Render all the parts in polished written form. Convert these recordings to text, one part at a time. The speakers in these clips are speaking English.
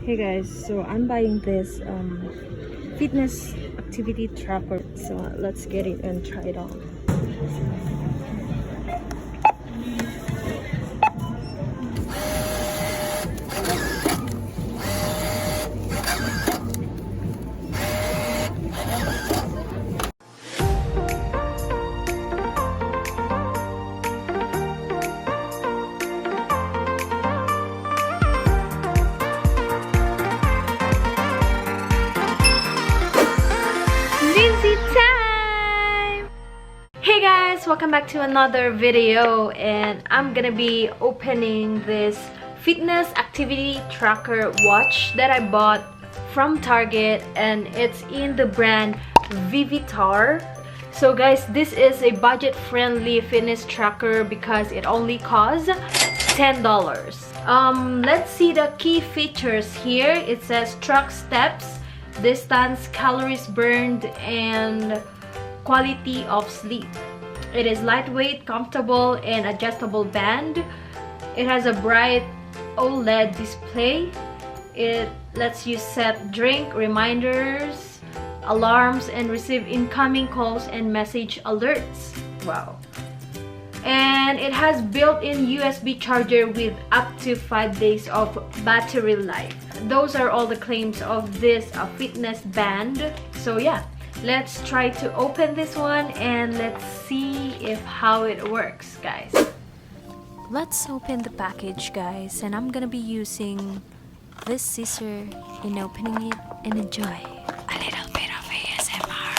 Hey guys, so I'm buying this fitness activity tracker. So let's get it and try it on. Time! Hey guys, welcome back to another video, and I'm gonna be opening this fitness activity tracker watch that I bought from Target, and it's in the brand Vivitar. So guys, this is a budget-friendly fitness tracker because it only costs $10. Let's see the key features here. It says track steps, distance, calories burned, and quality of sleep. It is lightweight, comfortable, and adjustable band. It has a bright OLED display. It lets you set drink reminders, alarms, and receive incoming calls and message alerts. Wow. And it has built-in USB charger with up to 5 days of battery life. Those are all the claims of this fitness band. So yeah, let's try to open this one and let's see how it works, guys. Let's open the package, guys, and I'm gonna be using this scissor in opening it and enjoy a little bit of ASMR.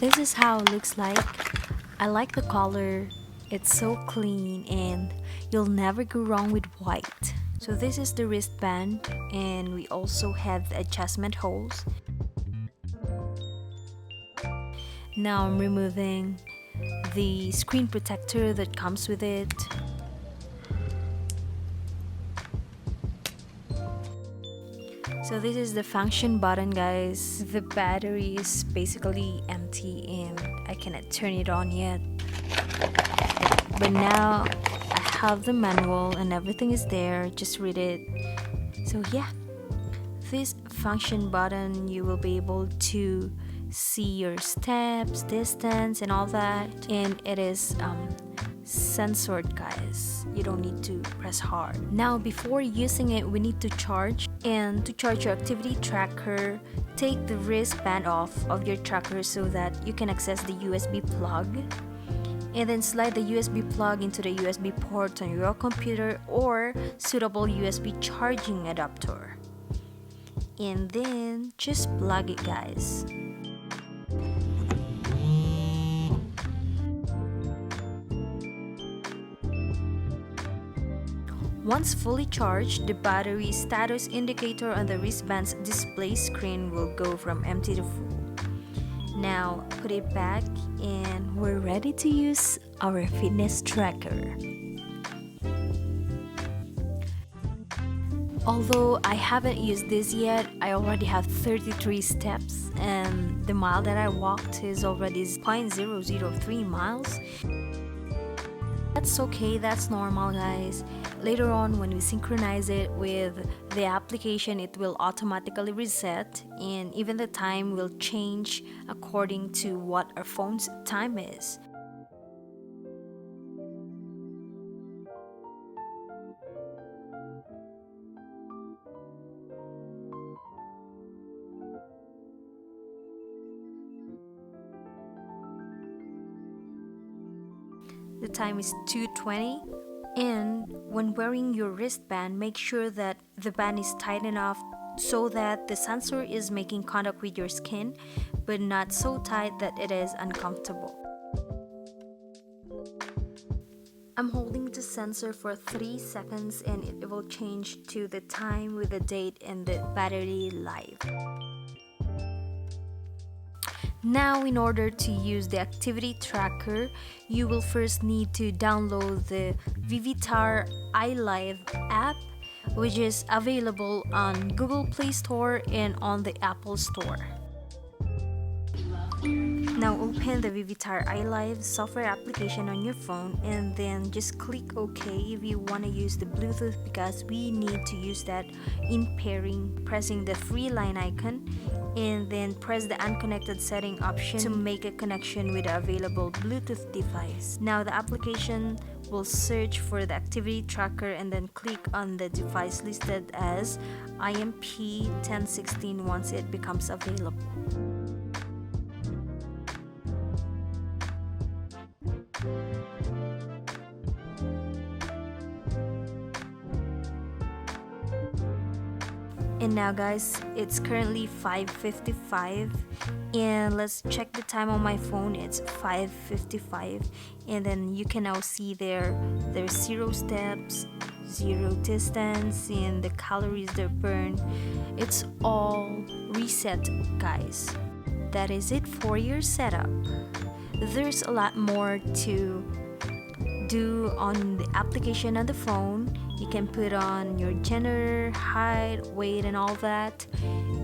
This is how it looks like. I like the color. It's so clean and you'll never go wrong with white. So this is the wristband, and we also have the adjustment holes. Now I'm removing the screen protector that comes with it. So this is the function button, guys. The battery is basically empty and I cannot turn it on yet. But now I have the manual and everything is there. Just read it. So yeah, this function button, you will be able to see your steps, distance, and all that. And it is censored, guys. You don't need to press hard. Now before using it, we need to charge. And to charge your activity tracker, take the wristband off of your tracker so that you can access the USB plug. And then slide the USB plug into the USB port on your computer or suitable USB charging adapter. And then just plug it, guys. Once fully charged, the battery status indicator on the wristband's display screen will go from empty to full. Now put it back and we're ready to use our fitness tracker. Although I haven't used this yet, I already have 33 steps and the mile that I walked is already 0.003 miles. That's okay, that's normal, guys. Later on, when we synchronize it with the application, it will automatically reset, and even the time will change according to what our phone's time is. The time is 2:20, and when wearing your wristband, make sure that the band is tight enough so that the sensor is making contact with your skin, but not so tight that it is uncomfortable. I'm holding the sensor for 3 seconds and it will change to the time with the date and the battery life. Now, in order to use the activity tracker, you will first need to download the Vivitar iLive app, which is available on Google Play Store and on the Apple Store. Now open the Vivitar iLive software application on your phone and then just click OK if you want to use the Bluetooth, because we need to use that in pairing. Pressing the three line icon and then press the unconnected setting option to make a connection with the available Bluetooth device. Now the application will search for the activity tracker and then click on the device listed as IMP 1016 once it becomes available. And now guys, it's currently 5:55 and let's check the time on my phone. It's 5:55 and then you can now see there's 0 steps, 0 distance, and the calories they're burned. It's all reset, guys. That is it for your setup. There's a lot more to do on the application on the phone. You can put on your gender, height, weight, and all that.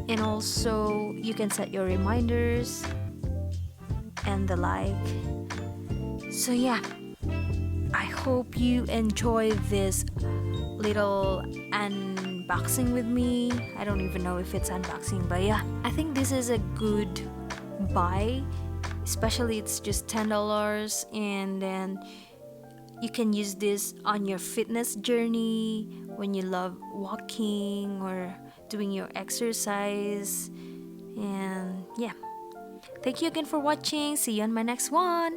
And also you can set your reminders and the like. So yeah, I hope you enjoy this little unboxing with me. I don't even know if it's unboxing, but yeah, I think this is a good buy, especially it's just $10, and then you can use this on your fitness journey when you love walking or doing your exercise. And yeah, thank you again for watching. See you on my next one.